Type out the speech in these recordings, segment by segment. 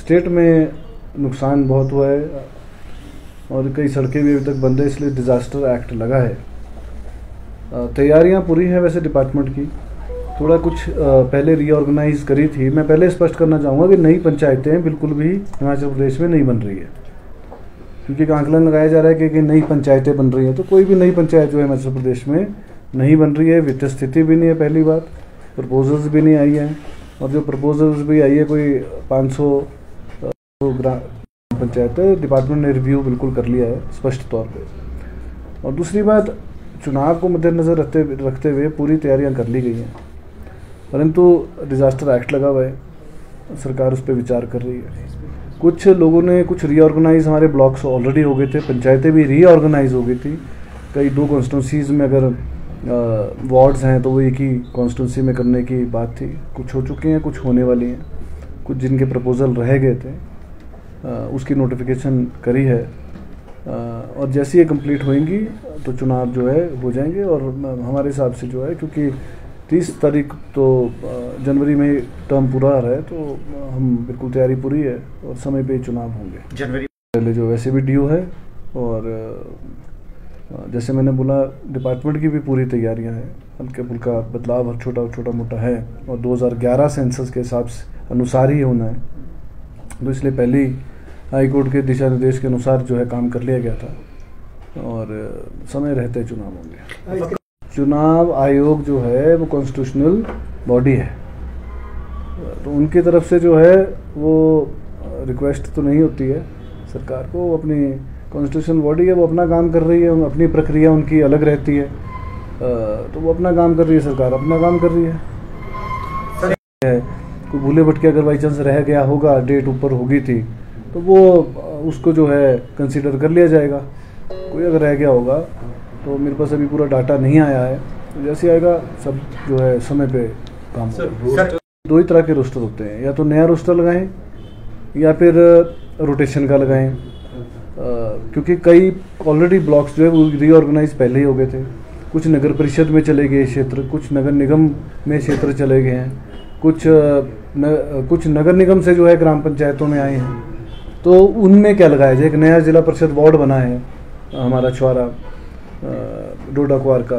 State में नुकसान बहुत हुआ है और कई सड़कें भी अभी तक बंद है, इसलिए डिज़ास्टर एक्ट लगा है। तैयारियां पूरी हैं वैसे डिपार्टमेंट की, थोड़ा कुछ पहले रीऑर्गेनाइज करी थी। मैं पहले स्पष्ट करना चाहूँगा कि नई पंचायतें बिल्कुल भी हिमाचल प्रदेश में नहीं बन रही है, क्योंकि आंकलन लगाया जा रहा है कि नई पंचायतें बन रही हैं, तो कोई भी नई पंचायत जो है हिमाचल प्रदेश में नहीं बन रही है। वित्तीय स्थिति भी नहीं है, पहली बात, प्रपोजल्स भी नहीं आई हैं, और जो प्रपोजल्स भी आई है कोई 500 ग्राम पंचायत डिपार्टमेंट ने रिव्यू बिल्कुल कर लिया है स्पष्ट तौर पे। और दूसरी बात, चुनाव को मद्देनज़र रखते हुए पूरी तैयारियां कर ली गई हैं, परंतु डिज़ास्टर एक्ट लगा हुआ है, सरकार उस पर विचार कर रही है। कुछ लोगों ने कुछ रीऑर्गेनाइज, हमारे ब्लॉक्स ऑलरेडी हो गए थे, पंचायतें भी रीऑर्गेनाइज हो गई थी। कई 2 कॉन्स्टिट्यूंसीज़ में अगर वार्ड्स हैं तो वो एक ही कॉन्स्टिट्यूंसी में करने की बात थी, कुछ हो चुके हैं, कुछ होने वाली हैं। कुछ जिनके प्रपोजल रह गए थे उसकी नोटिफिकेशन करी है, और जैसे ये कंप्लीट होंगी तो चुनाव जो है हो जाएंगे। और हमारे हिसाब से जो है, क्योंकि 30 तारीख तो जनवरी में टर्म पूरा आ रहा है, तो हम बिल्कुल तैयारी पूरी है और समय पे चुनाव होंगे। जनवरी पहले जो वैसे भी ड्यू है, और जैसे मैंने बोला डिपार्टमेंट की भी पूरी तैयारियां हैं। हल्का फुल्का बदलाव छोटा मोटा है, और 2011 सेंसस के हिसाब से अनुसार ही होना है, तो इसलिए पहले ही हाई कोर्ट के दिशा निर्देश के अनुसार जो है काम कर लिया गया था, और समय रहते चुनाव होंगे। चुनाव आयोग जो है वो कॉन्स्टिट्यूशनल बॉडी है, तो उनकी तरफ से जो है वो रिक्वेस्ट तो नहीं होती है सरकार को, वो अपनी कॉन्स्टिट्यूशनल बॉडी है, वो अपना काम कर रही है, अपनी प्रक्रिया उनकी अलग रहती है, तो वो अपना काम कर रही है, सरकार अपना काम कर रही है। कोई भूले भटके अगर बाई चांस रह गया होगा, डेट ऊपर होगी थी, तो वो उसको जो है कंसीडर कर लिया जाएगा। कोई अगर रह गया होगा तो मेरे पास अभी पूरा डाटा नहीं आया है, तो जैसे आएगा सब जो है समय पे काम होगा। 2 ही तरह के रोस्टर होते हैं, या तो नया रोस्टर लगाएं या फिर रोटेशन का लगाएं, क्योंकि कई ऑलरेडी ब्लॉक्स जो है वो रीऑर्गेनाइज पहले ही हो गए थे। कुछ नगर परिषद में चले गए क्षेत्र, कुछ नगर निगम में क्षेत्र चले गए हैं, कुछ नगर निगम से जो है ग्राम पंचायतों में आए हैं, तो उनमें क्या लगाया जाए। एक नया जिला परिषद वार्ड बना है हमारा छुआरा डोडा कुआर का,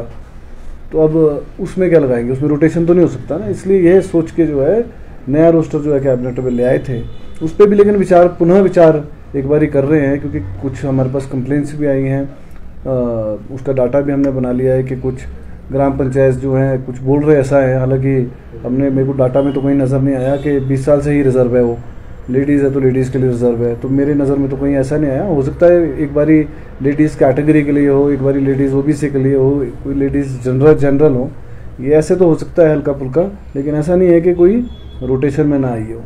तो अब उसमें क्या लगाएंगे, उसमें रोटेशन तो नहीं हो सकता ना, इसलिए यह सोच के जो है नया रोस्टर जो है कैबिनेट में ले आए थे। उस पर भी लेकिन पुनः विचार एक बार ही कर रहे हैं, क्योंकि कुछ हमारे पास कंप्लेंट्स भी आई हैं, उसका डाटा भी हमने बना लिया है कि कुछ ग्राम पंचायत जो हैं कुछ बोल रहे ऐसा है, हालांकि मेरे को डाटा में तो कहीं नज़र नहीं आया कि 20 साल से ही रिजर्व है, वो लेडीज़ है तो लेडीज़ के लिए रिजर्व है, तो मेरे नज़र में तो कहीं ऐसा नहीं आया। हो सकता है एक बारी लेडीज़ कैटेगरी के लिए हो, एक बारी लेडीज़ ओबीसी के लिए हो, कोई लेडीज़ जनरल हो, ये ऐसे तो हो सकता है हल्का फुल्का, लेकिन ऐसा नहीं है कि कोई रोटेशन में ना आई हो।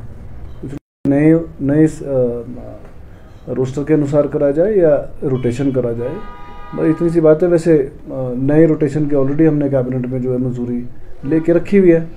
नए रोस्टर के अनुसार करा जाए या रोटेशन करा जाए, बस इतनी सी बात है। वैसे नए रोटेशन के ऑलरेडी हमने कैबिनेट में जो है मंजूरी लेके रखी हुई है।